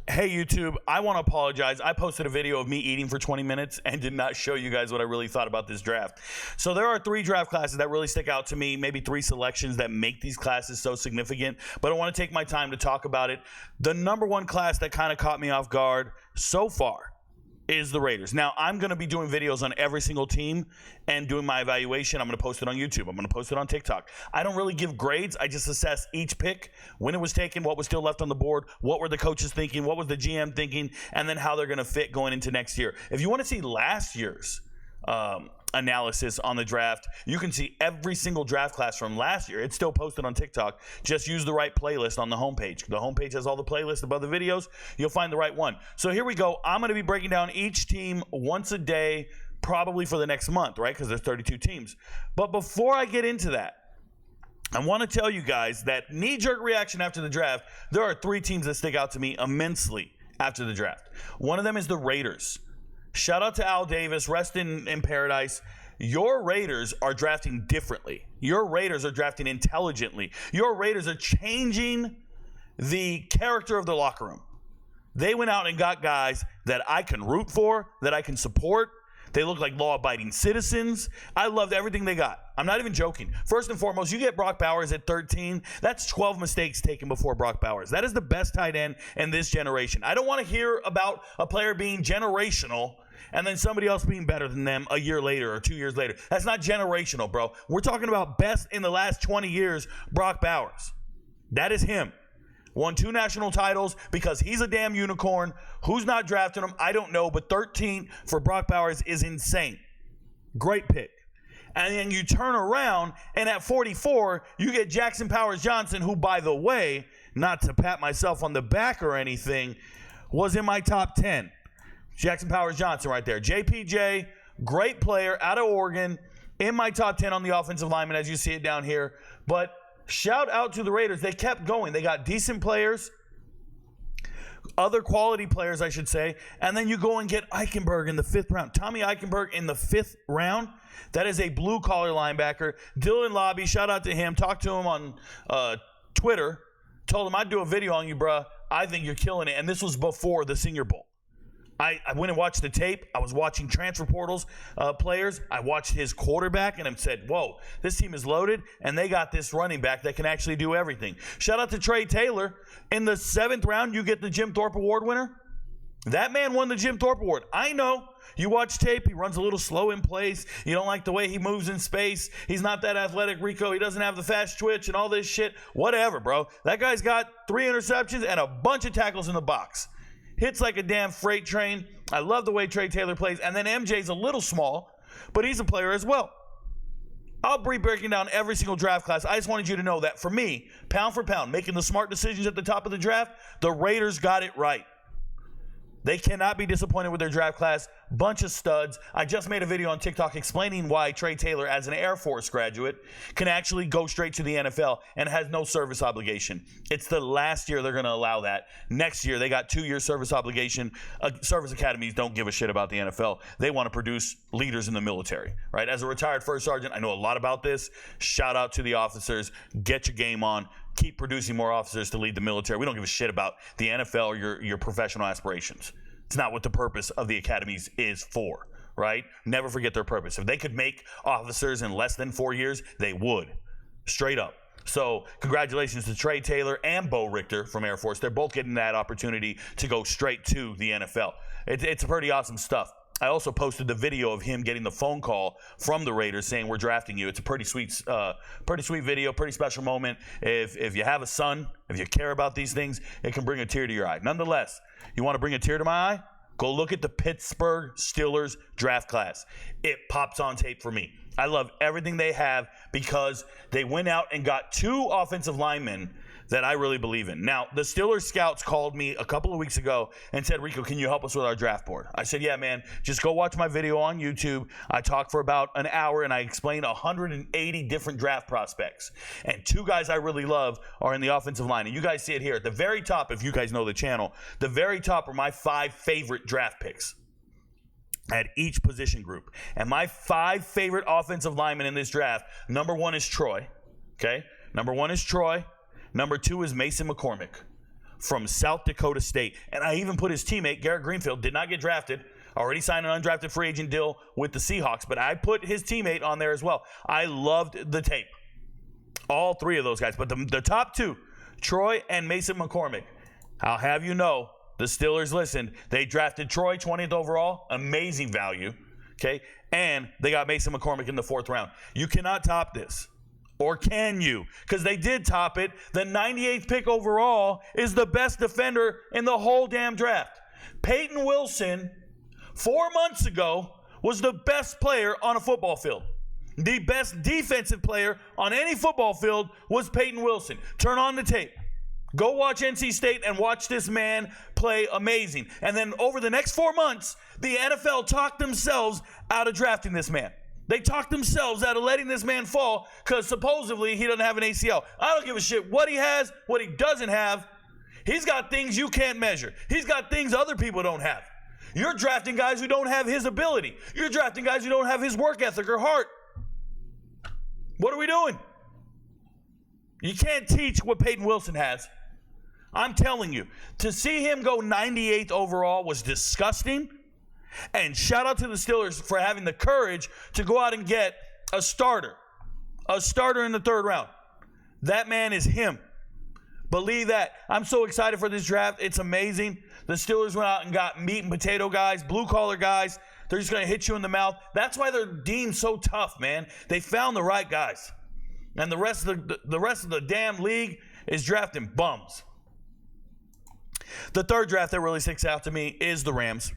Hey YouTube, I want to apologize. I posted a video of me eating for 20 minutes and did not show you guys what I really thought about this draft. So there are 3 draft classes that really stick out to me, maybe 3 selections that make these classes so significant, but I want to take my time to talk about it. The number 1 class that kind of caught me off guard so far is the Raiders. Now, I'm going to be doing videos on every single team and doing my evaluation. I'm going to post it on YouTube. I'm going to post it on TikTok. I don't really give grades. I just assess each pick, when it was taken, what was still left on the board, what were the coaches thinking, what was the GM thinking, and then how they're going to fit going into next year. If you want to see last year's analysis on the draft, you can see every single draft class from last year. It's still posted on TikTok. Just use the right playlist on the homepage. The homepage has all the playlists above the videos. You'll find the right one. So here we go. I'm going to be breaking down each team once a day, probably for the next month, right? Because there's 32 teams. But before I get into that, I want to tell you guys that knee-jerk reaction after the draft, there are 3 teams that stick out to me immensely after the draft. One of them is the Raiders. Shout out to Al Davis. Rest in paradise. Your Raiders are drafting differently. Your Raiders are drafting intelligently. Your Raiders are changing the character of the locker room. They went out and got guys that I can root for, that I can support. They look like law-abiding citizens. I loved everything they got. I'm not even joking. First and foremost, you get Brock Bowers at 13. That's 12 mistakes taken before Brock Bowers. That is the best tight end in this generation. I don't want to hear about a player being generational and then somebody else being better than them a year later or 2 years later. That's not generational, bro. We're talking about best in the last 20 years, Brock Bowers. That is him. Won 2 national titles because he's a damn unicorn. Who's not drafting him? I don't know, but 13 for Brock Bowers is insane. Great pick. And then you turn around, and at 44, you get Jackson Powers-Johnson, who, by the way, not to pat myself on the back or anything, was in my top 10. Jackson Powers-Johnson right there. JPJ, great player out of Oregon, in my top 10 on the offensive lineman, as you see it down here. But shout out to the Raiders. They kept going. They got decent players, other quality players, I should say. And then you go and get Eichenberg in the 5th round. Tommy Eichenberg in the 5th round. That is a blue-collar linebacker. Dylan Lobby, shout out to him. Talked to him on Twitter. Told him, I'd do a video on you, bruh. I think you're killing it. And this was before the Senior Bowl. I went and watched the tape. I was watching transfer portals players. I watched his quarterback and I said, whoa, this team is loaded, and they got this running back that can actually do everything. Shout out to Trey Taylor. In the 7th round, you get the Jim Thorpe Award winner. That man won the Jim Thorpe Award. I know. You watch tape, he runs a little slow in place. You don't like the way he moves in space. He's not that athletic, Rico. He doesn't have the fast twitch and all this shit. Whatever, bro. That guy's got 3 interceptions and a bunch of tackles in the box. Hits like a damn freight train. I love the way Trey Taylor plays. And then MJ's a little small, but he's a player as well. I'll be breaking down every single draft class. I just wanted you to know that for me, pound for pound, making the smart decisions at the top of the draft, the Raiders got it right. They cannot be disappointed with their draft class. Bunch of studs. I just made a video on TikTok explaining why Trey Taylor, as an Air Force graduate, can actually go straight to the NFL and has no service obligation. It's the last year they're going to allow that. Next year, they got 2-year service obligation. Service academies don't give a shit about the NFL. They want to produce leaders in the military, right? As a retired first sergeant, I know a lot about this. Shout out to the officers. Get your game on. Keep producing more officers to lead the military. We don't give a shit about the NFL or your professional aspirations. It's not what the purpose of the academies is for, right? Never forget their purpose. If they could make officers in less than 4 years, they would. Straight up. So congratulations to Trey Taylor and Bo Richter from Air Force. They're both getting that opportunity to go straight to the NFL. It's pretty awesome stuff. I also posted the video of him getting the phone call from the Raiders saying, we're drafting you. It's a pretty sweet video, pretty special moment. If you have a son, if you care about these things, it can bring a tear to your eye. Nonetheless, you want to bring a tear to my eye? Go look at the Pittsburgh Steelers draft class. It pops on tape for me. I love everything they have because they went out and got 2 offensive linemen that I really believe in. Now, the Steelers scouts called me a couple of weeks ago and said, Rico, can you help us with our draft board? I said, yeah, man, just go watch my video on YouTube. I talked for about an hour and I explained 180 different draft prospects. And 2 guys I really love are in the offensive line. And you guys see it here at the very top, if you guys know the channel, the very top are my 5 favorite draft picks at each position group. And my 5 favorite offensive linemen in this draft, number 1 is Troy. Okay? Number 1 is Troy. Number 2 is Mason McCormick. from South Dakota State. And I even put his teammate, Garrett Greenfield, did not get drafted, already signed an undrafted free agent deal with the Seahawks, but I put his teammate on there as well. I loved the tape. All three of those guys. But the top two, Troy and Mason McCormick, I'll have you know, the Steelers listened. They drafted Troy 20th overall, amazing value, okay? And they got Mason McCormick in the 4th round. You cannot top this. Or can you? Because they did top it. The 98th pick overall is the best defender in the whole damn draft. Peyton Wilson, 4 months ago, was the best player on a football field. The best defensive player on any football field was Peyton Wilson. Turn on the tape. Go watch NC State and watch this man play amazing. And then over the next 4 months, the NFL talked themselves out of drafting this man. They talked themselves out of letting this man fall because supposedly he doesn't have an ACL. I don't give a shit what he has, what he doesn't have. He's got things you can't measure. He's got things other people don't have. You're drafting guys who don't have his ability. You're drafting guys who don't have his work ethic or heart. What are we doing? You can't teach what Peyton Wilson has. I'm telling you, to see him go 98th overall was disgusting. And shout out to the Steelers for having the courage to go out and get a starter in the 3rd round. That man is him. Believe that. I'm so excited for this draft. It's amazing. The Steelers went out and got meat and potato guys, blue-collar guys. They're just going to hit you in the mouth. That's why they're deemed so tough, man. They found the right guys. And the rest of the damn league is drafting bums. The 3rd draft that really sticks out to me is the Rams.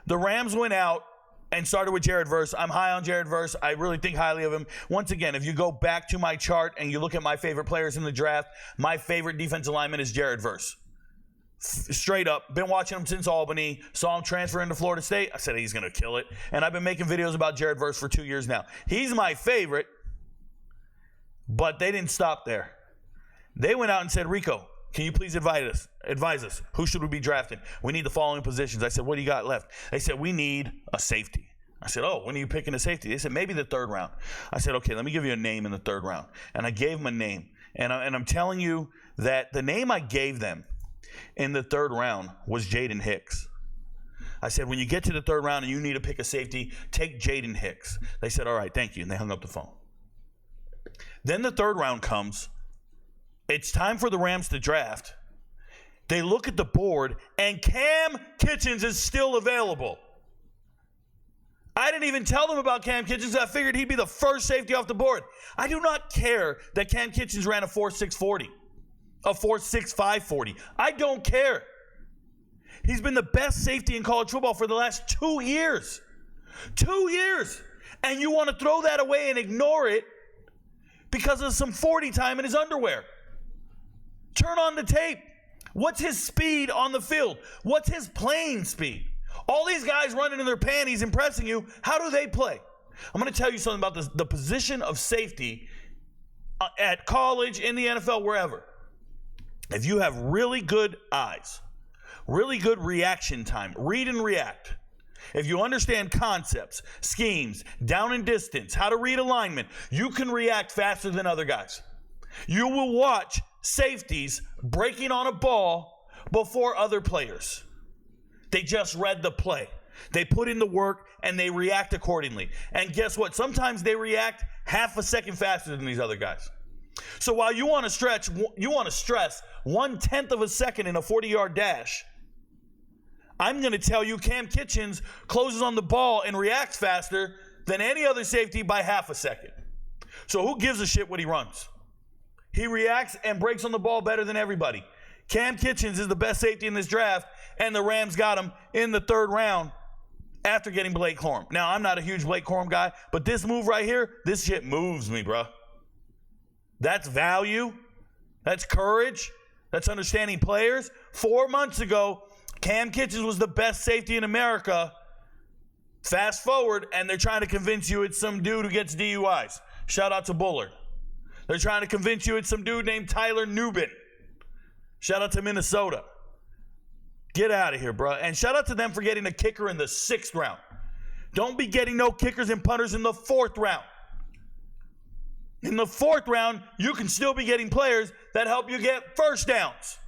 The Rams went out and started with Jared Verse. I'm high on Jared Verse. I really think highly of him. Once again, if you go back to my chart and you look at my favorite players in the draft, my favorite defensive lineman is Jared Verse. Straight up. Been watching him since Albany. Saw him transfer into Florida State. I said he's going to kill it. And I've been making videos about Jared Verse for 2 years now. He's my favorite, but they didn't stop there. They went out and said, Rico, can you please advise us? Who should we be drafting? We need the following positions. I said, what do you got left? They said, we need a safety. I said, oh, when are you picking a safety? They said, maybe the 3rd round. I said, okay, let me give you a name in the 3rd round. And I gave them a name. And I'm telling you that the name I gave them in the 3rd round was Jaden Hicks. I said, when you get to the 3rd round and you need to pick a safety, take Jaden Hicks. They said, all right, thank you. And they hung up the phone. Then the 3rd round comes. It's time for the Rams to draft. They look at the board, and Cam Kitchens is still available. I didn't even tell them about Cam Kitchens. I figured he'd be the first safety off the board. I do not care that Cam Kitchens ran a 4.6 40, a 4.65 40. I don't care. He's been the best safety in college football for the last 2 years. 2 years. And you want to throw that away and ignore it because of some 40 time in his underwear. Turn on the tape. What's his speed on the field? What's his playing speed? All these guys running in their panties impressing you, how do they play? I'm going to tell you something about the position of safety at college, in the NFL, wherever. If you have really good eyes, really good reaction time, read and react, if you understand concepts, schemes, down and distance, how to read alignment, you can react faster than other guys. You will watch safeties breaking on a ball before other players. They just read the play. They put in the work and they react accordingly. And guess what? Sometimes they react half a second faster than these other guys. So while you want to stress 1/10 of a second in a 40-yard dash, I'm going to tell you Cam Kitchens closes on the ball and reacts faster than any other safety by half a second. So who gives a shit what he runs? He reacts and breaks on the ball better than everybody. Cam Kitchens is the best safety in this draft, and the Rams got him in the 3rd round after getting Blake Corum. Now, I'm not a huge Blake Corum guy, but this move right here, this shit moves me, bro. That's value. That's courage. That's understanding players. 4 months ago, Cam Kitchens was the best safety in America. Fast forward, and they're trying to convince you it's some dude who gets DUIs. Shout out to Bullard. They're trying to convince you it's some dude named Tyler Nubin. Shout out to Minnesota. Get out of here, bro. And shout out to them for getting a kicker in the 6th round. Don't be getting no kickers and punters in the 4th round. In the 4th round, you can still be getting players that help you get first downs.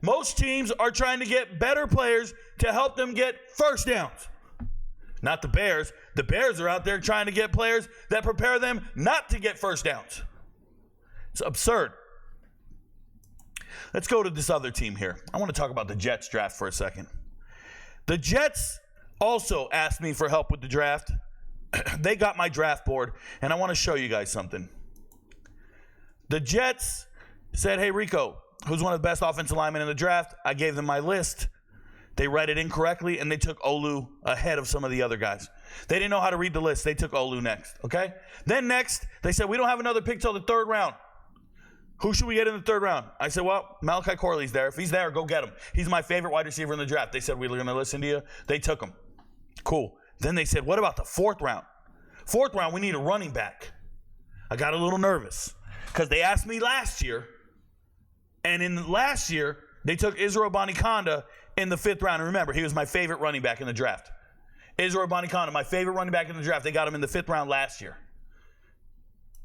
Most teams are trying to get better players to help them get first downs. Not the Bears. The Bears are out there trying to get players that prepare them not to get first downs. It's absurd. Let's go to this other team here. I want to talk about the Jets draft for a second. The Jets also asked me for help with the draft. They got my draft board, and I want to show you guys something. The Jets said, hey, Rico, who's one of the best offensive linemen in the draft? I gave them my list. They read it incorrectly, and they took Olu ahead of some of the other guys. They didn't know how to read the list. They took Olu next, okay? Then next, they said, we don't have another pick till the third round. Who should we get in the third round? I said, well, Malachi Corley's there. If he's there, go get him. He's my favorite wide receiver in the draft. They said, we're going to listen to you. They took him. Cool. Then they said, what about the fourth round? Fourth round, we need a running back. I got a little nervous because they asked me last year, and in last year, they took Israel Abanikanda in the fifth round. And remember, he was my favorite running back in the draft. Israel Abanikanda, my favorite running back in the draft. They got him in the fifth round last year.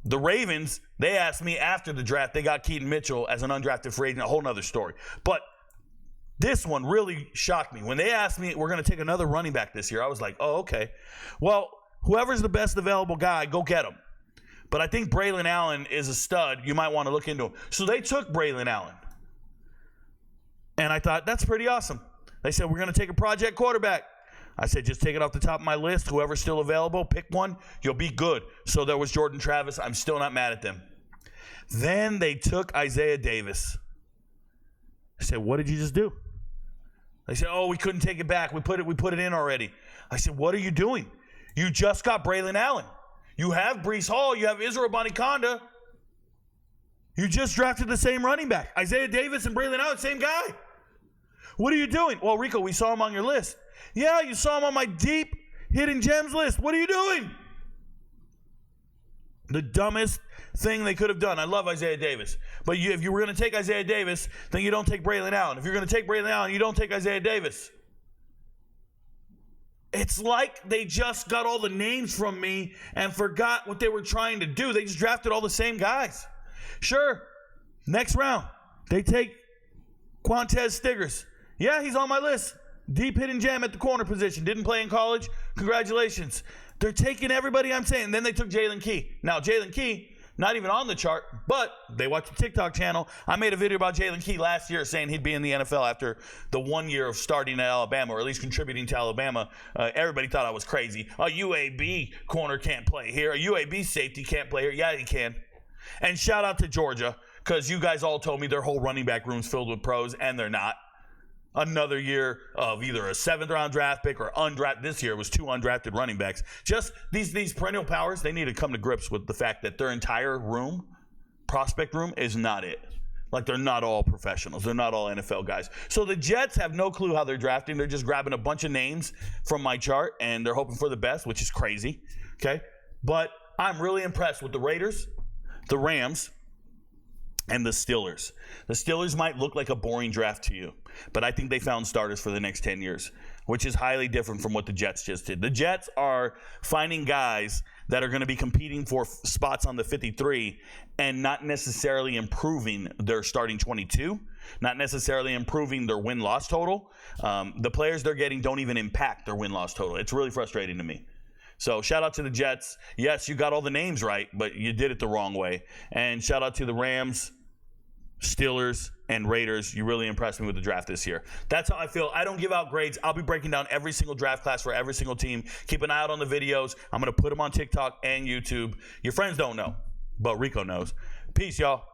The Ravens, they asked me after the draft. They got Keaton Mitchell as an undrafted free agent, a whole nother story. But this one really shocked me. When they asked me, we're going to take another running back this year, I was like, oh, okay. Well, whoever's the best available guy, go get him. But I think Braylon Allen is a stud. You might want to look into him. So they took Braylon Allen. And I thought, that's pretty awesome. They said, we're going to take a project quarterback. I said, just take it off the top of my list. Whoever's still available, pick one. You'll be good. So there was Jordan Travis. I'm still not mad at them. Then they took Isaiah Davis. I said, what did you just do? They said, oh, we couldn't take it back. We put it in already. I said, what are you doing? You just got Braylon Allen. You have Breece Hall. You have Israel Abanikanda. You just drafted the same running back. Isaiah Davis and Braylon Allen, same guy. What are you doing? Well, Rico, we saw him on your list. Yeah, you saw him on my deep hidden gems list. What are you doing? The dumbest thing they could have done. I love Isaiah Davis. But if you were going to take Isaiah Davis, then you don't take Braylon Allen. If you're going to take Braylon Allen, you don't take Isaiah Davis. It's like they just got all the names from me and forgot what they were trying to do. They just drafted all the same guys. Sure, next round, they take Quantez Stiggers. Yeah, he's on my list. Deep hidden gem at the corner position. Didn't play in college. Congratulations. They're taking everybody I'm saying. Then they took Jalen Key. Now, Jalen Key, not even on the chart, but they watch the TikTok channel. I made a video about Jalen Key last year saying he'd be in the NFL after the 1 year of starting at Alabama, or at least contributing to Alabama. Everybody thought I was crazy. A UAB corner can't play here. A UAB safety can't play here. Yeah, he can. And shout out to Georgia, because you guys all told me their whole running back room's filled with pros, and they're not. Another year of either a 7th-round draft pick or undrafted. This year was 2 undrafted running backs. Just these perennial powers, they need to come to grips with the fact that their entire room, prospect room, is not it. Like, they're not all professionals. They're not all NFL guys. So the Jets have no clue how they're drafting. They're just grabbing a bunch of names from my chart, and they're hoping for the best, which is crazy. Okay? But I'm really impressed with the Raiders, the Rams, and the Steelers. The Steelers might look like a boring draft to you, but I think they found starters for the next 10 years, which is highly different from what the Jets just did. The Jets are finding guys that are going to be competing for spots on the 53 and not necessarily improving their starting 22, not necessarily improving their win-loss total. The players they're getting don't even impact their win-loss total. It's really frustrating to me. So shout out to the Jets. Yes, you got all the names right, but you did it the wrong way. And shout out to the Rams, Steelers, and Raiders. You really impressed me with the draft this year. That's how I feel. I don't give out grades. I'll be breaking down every single draft class for every single team. Keep an eye out on the videos. I'm going to put them on TikTok and YouTube. Your friends don't know, but Rico knows. Peace, y'all.